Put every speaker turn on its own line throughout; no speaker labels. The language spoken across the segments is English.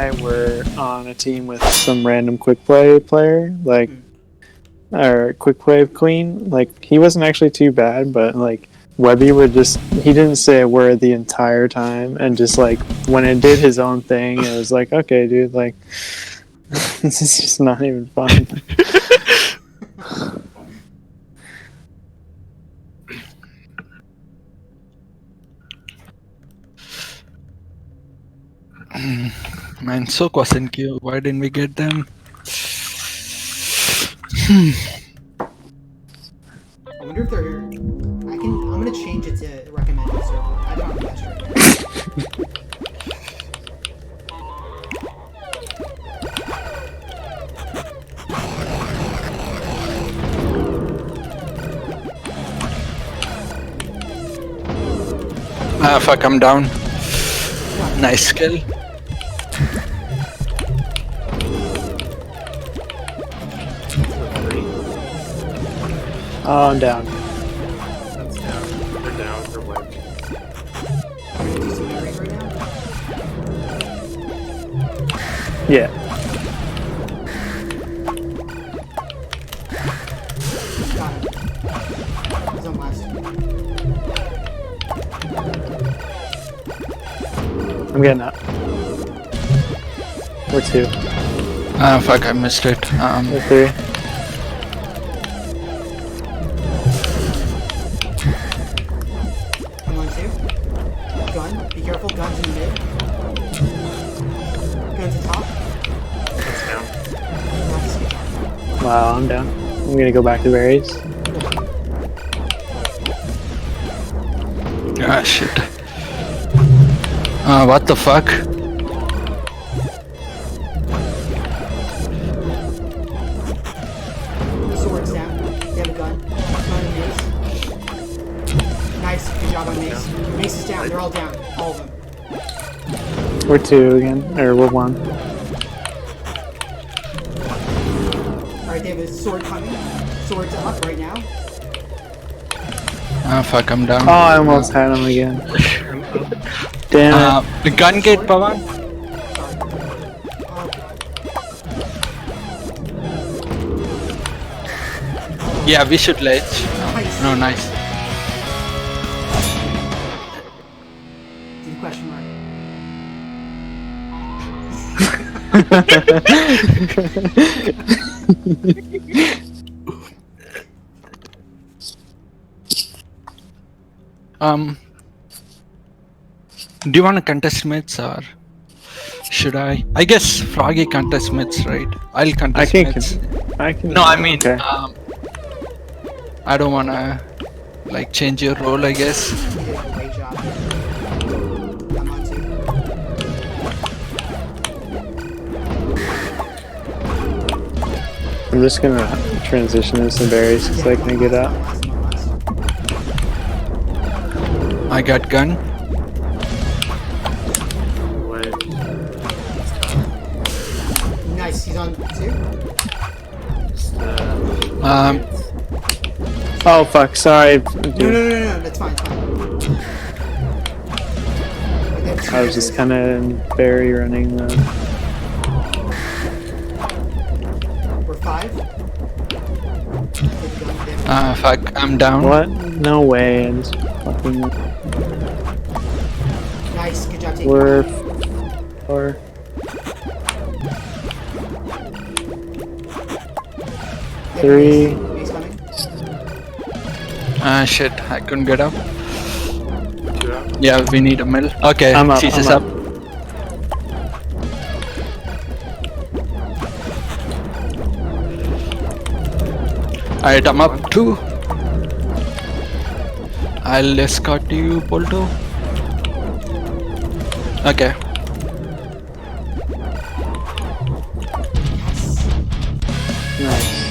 I were on a team with some random quick play player, like, or quick play queen. Like, he wasn't actually too bad, but like Webby would just, he didn't say a word the entire time, and just like when it did his own thing, it was like, okay, dude, like this is just not even fun.
Man, so question queue. Why didn't we get them?
I wonder if they're here. I'm gonna change it to recommended server. I don't have the best right
Ah, fuck, I'm down. Nice skill.
Oh, I'm down.
That's down. They're down. They're wiped.
Are you using berries right now?
Yeah.
Got him. He's on last.
I'm getting up. We're 2.
Ah, fuck, I missed it.
We're 3.
I'm on 2. Gun. Be careful. Gun's in the mid. Gun's at top.
That's down.
Nice.
Wow, I'm down. I'm gonna go back to berries.
Ah, shit. What the fuck?
Sword's down. They have a gun. Gun and mace. Nice. Good job on mace. Mace is down. They're all down. All of them.
We're 2 again, or we're 1.
Alright, they have a sword coming. Sword's up right now.
Ah, fuck, I'm down.
Oh, I almost had him again. Damn it.
The gun gate, Pawan?
Sorry. Oh, God.
Yeah, we should ledge.
Nice.
No, nice.
Deep question mark.
Do you want to contest mids or should I? I guess Froggy contest mids, right? I'll
I
contest
can.
mids.
I can.
No, I mean,
Okay.
I don't wanna like change your role, I guess.
You did a great job. I'm on 2.
I'm just gonna transition into some berries because I can get out.
I got gun.
Wiped.
Nice, he's on 2.
Just,
Oh fuck! Sorry.
No, that's fine.
I was just kind of berry running the.
We're 5.
Fuck, I'm down.
What? No way! I just fucking.
Nice, good job taking
We're 4. Three.
Mace coming.
Shit, I couldn't get up.
2 out.
Yeah, we need a mill. Okay,
I'm up,
cheese
I'm
is
up.
up. Alright, I'm up too. I'll escort you, Polto. Okay.
Nice.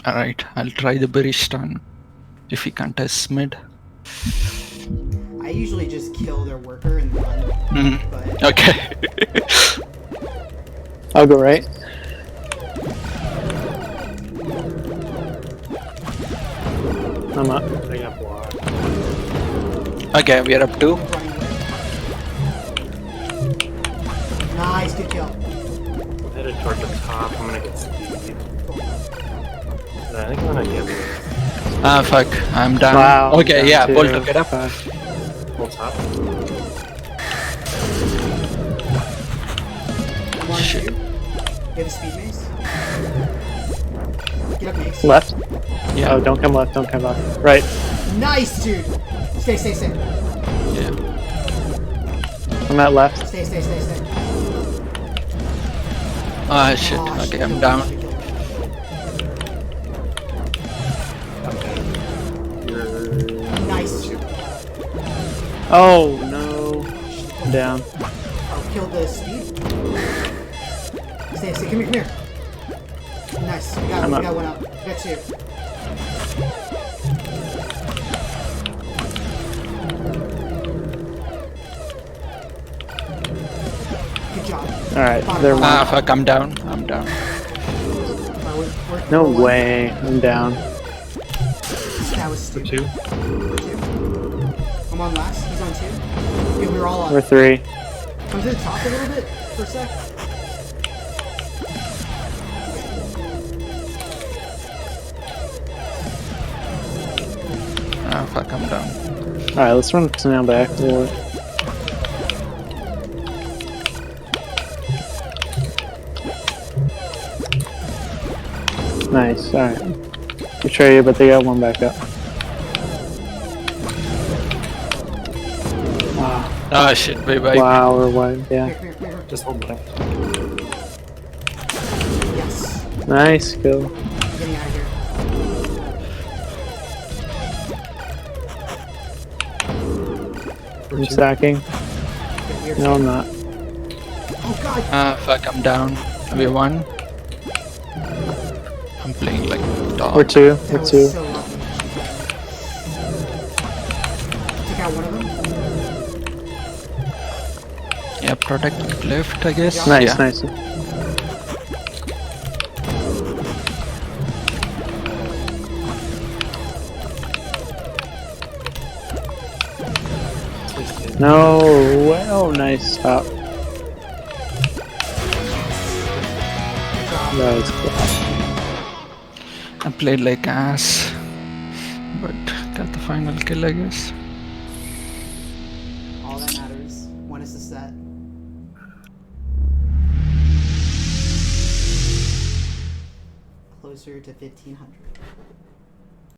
Alright, I'll try the berry stun. If he contests mid.
I usually just kill their worker and run.
Mhm.
But
Okay.
I'll go right. I'm up.
I got blocked.
Okay, we are up 2.
Running away. Nice, good kill.
I'm headed toward the top. I'm gonna get speed. I think I'm gonna get
Ah, fuck. I'm down.
Wow.
Okay,
down
yeah,
two.
Bolt took it up.
full top.
I'm on
Shit.
you. You have a speed mace? Get up, mace.
Left.
Yeah.
Oh, don't come left. Don't come left. Right.
Nice, dude. Stay, stay, stay.
Yeah.
I'm at left.
Stay, stay, stay, stay.
Ah, shit.
Oh,
Okay,
shit,
I'm
kill
down.
me, kill me.
You're
Nice.
Oh no. I'm down.
Oh, kill the speed. Stay, stay. Come here, come here. Nice. We got
I'm
one.
up.
We got one up. We got 2. Good job.
All right.
Bottom,
They're
bottom.
Ah, fuck. I'm down. I'm down.
We're
No
one.
way. I'm down.
That was
for
stupid.
2.
We're 2. I'm on last. He's on 2. Okay, we were all
We're
on.
3.
Come to the top a little bit for a sec.
Ah, fuck. I'm down.
All right. Let's run to now back. Or nice. All right. Betray you, but they got one back up. Wow.
Ah, shit. Bye bye.
Wow. We're wide. Yeah.
Here, here, here.
Just hold back.
Yes.
Nice. Go.
I'm getting out of here.
For
I'm
2.
stacking.
Okay, we're
No, I'm not.
Oh god.
Ah, fuck. I'm down. We won. I'm playing like dog.
We're 2.
That
We're
was
2.
so lucky. Take out one of them.
Yeah, protect left, I guess.
Nice.
Yeah.
Nice. No way. Oh, nice stop. That was cool.
I played like ass, but got the final kill, I guess.
All that matters. One is the set. Closer to 1500.